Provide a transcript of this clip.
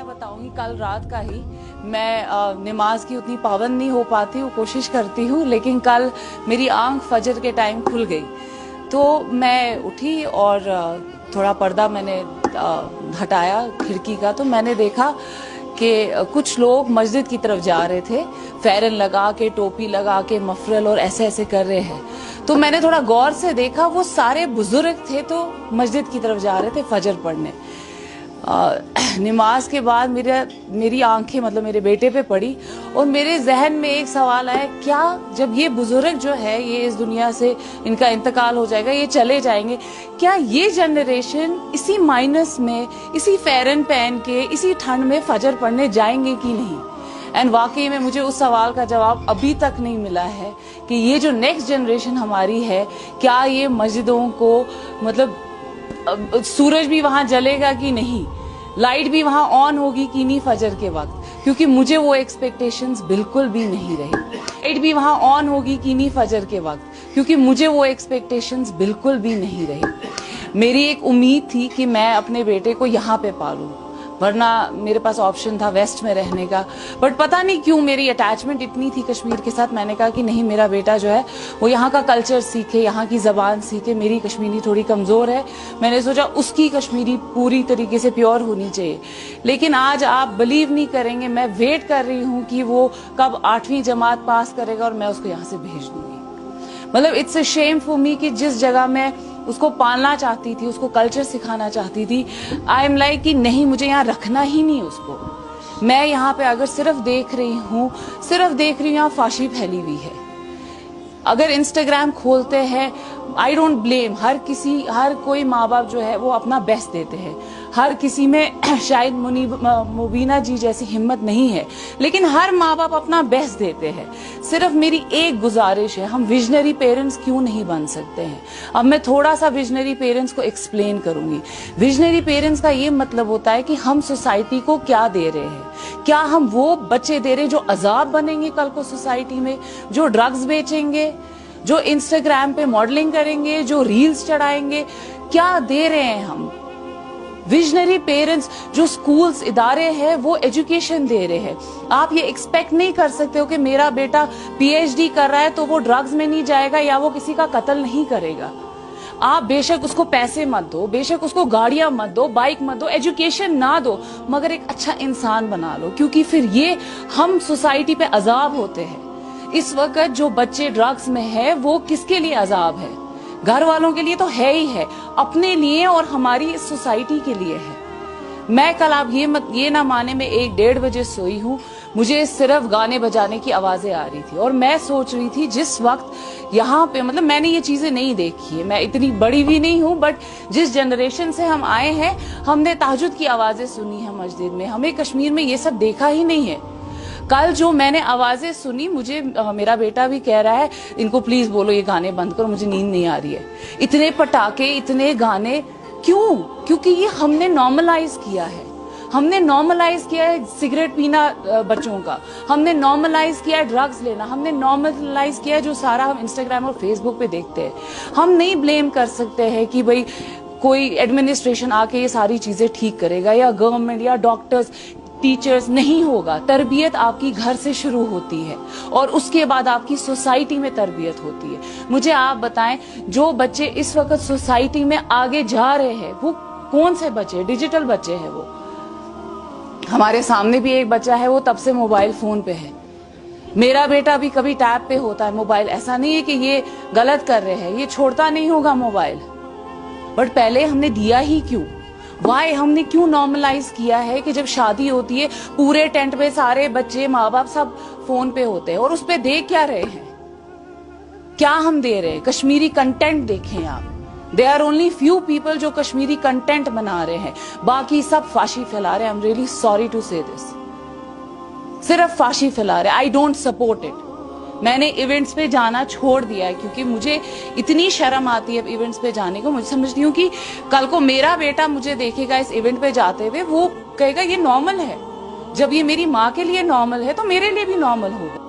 बताऊंगी कल रात का ही। मैं नमाज की उतनी पाबंद नहीं हो पाती हूँ, कोशिश करती हूँ, लेकिन कल मेरी आंख फजर के टाइम खुल गई। तो मैं उठी और थोड़ा पर्दा मैंने हटाया खिड़की का, तो मैंने देखा कि कुछ लोग मस्जिद की तरफ जा रहे थे, फेरन लगा के, टोपी लगा के, मफरल और ऐसे ऐसे कर रहे हैं। तो मैंने थोड़ा गौर से देखा, वो सारे बुजुर्ग थे तो मस्जिद की तरफ जा रहे थे फजर पढ़ने। नमाज के बाद मेरी आंखें मतलब मेरे बेटे पे पड़ी और मेरे जहन में एक सवाल आया, क्या जब ये बुजुर्ग जो है ये इस दुनिया से इनका इंतकाल हो जाएगा, ये चले जाएंगे, क्या ये जनरेशन इसी माइनस में, इसी फेरन पहन के, इसी ठंड में फजर पढ़ने जाएंगे कि नहीं? एंड वाकई में मुझे उस सवाल का जवाब अभी तक नहीं मिला है कि ये जो नेक्स्ट जनरेशन हमारी है, क्या ये मस्जिदों को मतलब सूरज भी वहां जलेगा कि नहीं, लाइट भी वहां ऑन होगी कि नहीं फजर के वक्त, क्योंकि मुझे वो एक्सपेक्टेशंस बिल्कुल भी नहीं रही। लाइट भी वहां ऑन होगी कि नहीं फजर के वक्त, क्योंकि मुझे वो एक्सपेक्टेशंस बिल्कुल भी नहीं रही। मेरी एक उम्मीद थी कि मैं अपने बेटे को यहाँ पे पालूं, वरना मेरे पास ऑप्शन था वेस्ट में रहने का, बट पता नहीं क्यों मेरी अटैचमेंट इतनी थी कश्मीर के साथ। मैंने कहा कि नहीं, मेरा बेटा जो है वो यहाँ का कल्चर सीखे, यहाँ की ज़बान सीखे। मेरी कश्मीरी थोड़ी कमज़ोर है, मैंने सोचा उसकी कश्मीरी पूरी तरीके से प्योर होनी चाहिए। लेकिन आज आप बिलीव नहीं करेंगे, मैं वेट कर रही हूँ कि वो कब 8वीं जमात पास करेगा और मैं उसको यहाँ से भेज दूंगी। मतलब it's a shame for me कि जिस जगह मैं उसको पालना चाहती थी, उसको कल्चर सिखाना चाहती थी, आई एम लाइक कि नहीं, मुझे यहाँ रखना ही नहीं उसको। मैं यहाँ पे अगर सिर्फ देख रही हूँ यहाँ फाशी फैली हुई है। अगर इंस्टाग्राम खोलते हैं, आई डोंट ब्लेम, हर कोई माँ बाप जो है वो अपना बेस्ट देते हैं, हर किसी में शायद मुबीना जी जैसी हिम्मत नहीं है, लेकिन हर माँ बाप अपना बेस्ट देते हैं। सिर्फ मेरी एक गुजारिश है, हम विजनरी पेरेंट्स क्यों नहीं बन सकते हैं? अब मैं थोड़ा सा विजनरी पेरेंट्स को एक्सप्लेन करूंगी। विजनरी पेरेंट्स का ये मतलब होता है कि हम सोसाइटी को क्या दे रहे हैं। क्या हम वो बच्चे दे रहे हैं जो अजाब बनेंगे कल को सोसाइटी में, जो ड्रग्स बेचेंगे, जो इंस्टाग्राम पे मॉडलिंग करेंगे, जो रील्स चढ़ाएंगे? क्या दे रहे हैं हम? विजनरी पेरेंट्स जो स्कूल्स इदारे हैं वो एजुकेशन दे रहे हैं। आप ये एक्सपेक्ट नहीं कर सकते हो कि मेरा बेटा पीएचडी कर रहा है तो वो ड्रग्स में नहीं जाएगा या वो किसी का कत्ल नहीं करेगा। आप बेशक उसको पैसे मत दो, बेशक उसको गाड़ियां मत दो, बाइक मत दो, एजुकेशन ना दो, मगर एक अच्छा इंसान बना लो, क्योंकि फिर ये हम सोसाइटी पे अजाब होते हैं। इस वक्त जो बच्चे ड्रग्स में है वो किसके लिए अजाब है? घर वालों के लिए तो है ही है, अपने लिए और हमारी इस सोसाइटी के लिए है। मैं कल, आप ये ना माने, मैं 1-1:30 बजे सोई हूँ, मुझे सिर्फ गाने बजाने की आवाजें आ रही थी और मैं सोच रही थी जिस वक्त यहाँ पे, मतलब मैंने ये चीजें नहीं देखी है, मैं इतनी बड़ी भी नहीं हूँ, बट जिस जनरेशन से हम आए हैं, हमने तहज्जुद की आवाजें सुनी है मस्जिद में, हमें कश्मीर में ये सब देखा ही नहीं है। कल जो मैंने आवाजें सुनी, मुझे मेरा बेटा भी कह रहा है इनको प्लीज बोलो ये गाने बंद करो, मुझे नींद नहीं आ रही है। इतने पटाखे, इतने गाने क्यों? क्योंकि ये हमने नॉर्मलाइज किया है। हमने नॉर्मलाइज किया है सिगरेट पीना बच्चों का, हमने नॉर्मलाइज किया है ड्रग्स लेना, हमने नॉर्मलाइज किया है जो सारा हम इंस्टाग्राम और फेसबुक पे देखते हैं। हम नहीं ब्लेम कर सकते हैं कि भाई कोई एडमिनिस्ट्रेशन आके ये सारी चीजें ठीक करेगा या गवर्नमेंट या डॉक्टर्स, टीचर्स। नहीं होगा। तरबियत आपकी घर से शुरू होती है और उसके बाद आपकी सोसाइटी में तरबियत होती है। मुझे आप बताएं, जो बच्चे इस वक्त सोसाइटी में आगे जा रहे हैं वो कौन से बच्चे? डिजिटल बच्चे हैं वो। हमारे सामने भी एक बच्चा है, वो तब से मोबाइल फोन पे है। मेरा बेटा भी कभी टैब पे होता है मोबाइल। ऐसा नहीं है कि ये गलत कर रहे हैं, ये छोड़ता नहीं होगा मोबाइल, बट पहले हमने दिया ही क्यों? वाई हमने क्यों नॉर्मलाइज किया है कि जब शादी होती है पूरे टेंट पे सारे बच्चे, माँ बाप सब फोन पे होते हैं और उस पे देख क्या रहे हैं? क्या हम दे रहे हैं? कश्मीरी कंटेंट देखें आप। There are only few people जो कश्मीरी कंटेंट बना रहे हैं, बाकी सब फाशी फैला रहे हैं। I'm really sorry to say this, सिर्फ फाशी फैला रहे हैं। I don't support it। मैंने इवेंट्स पे जाना छोड़ दिया है क्योंकि मुझे इतनी शर्म आती है इवेंट्स पे जाने को। मुझे समझती हूँ कि कल को मेरा बेटा मुझे देखेगा इस इवेंट पे जाते हुए, वो कहेगा ये नॉर्मल है। जब ये मेरी माँ के लिए नॉर्मल है तो मेरे लिए भी नॉर्मल होगा।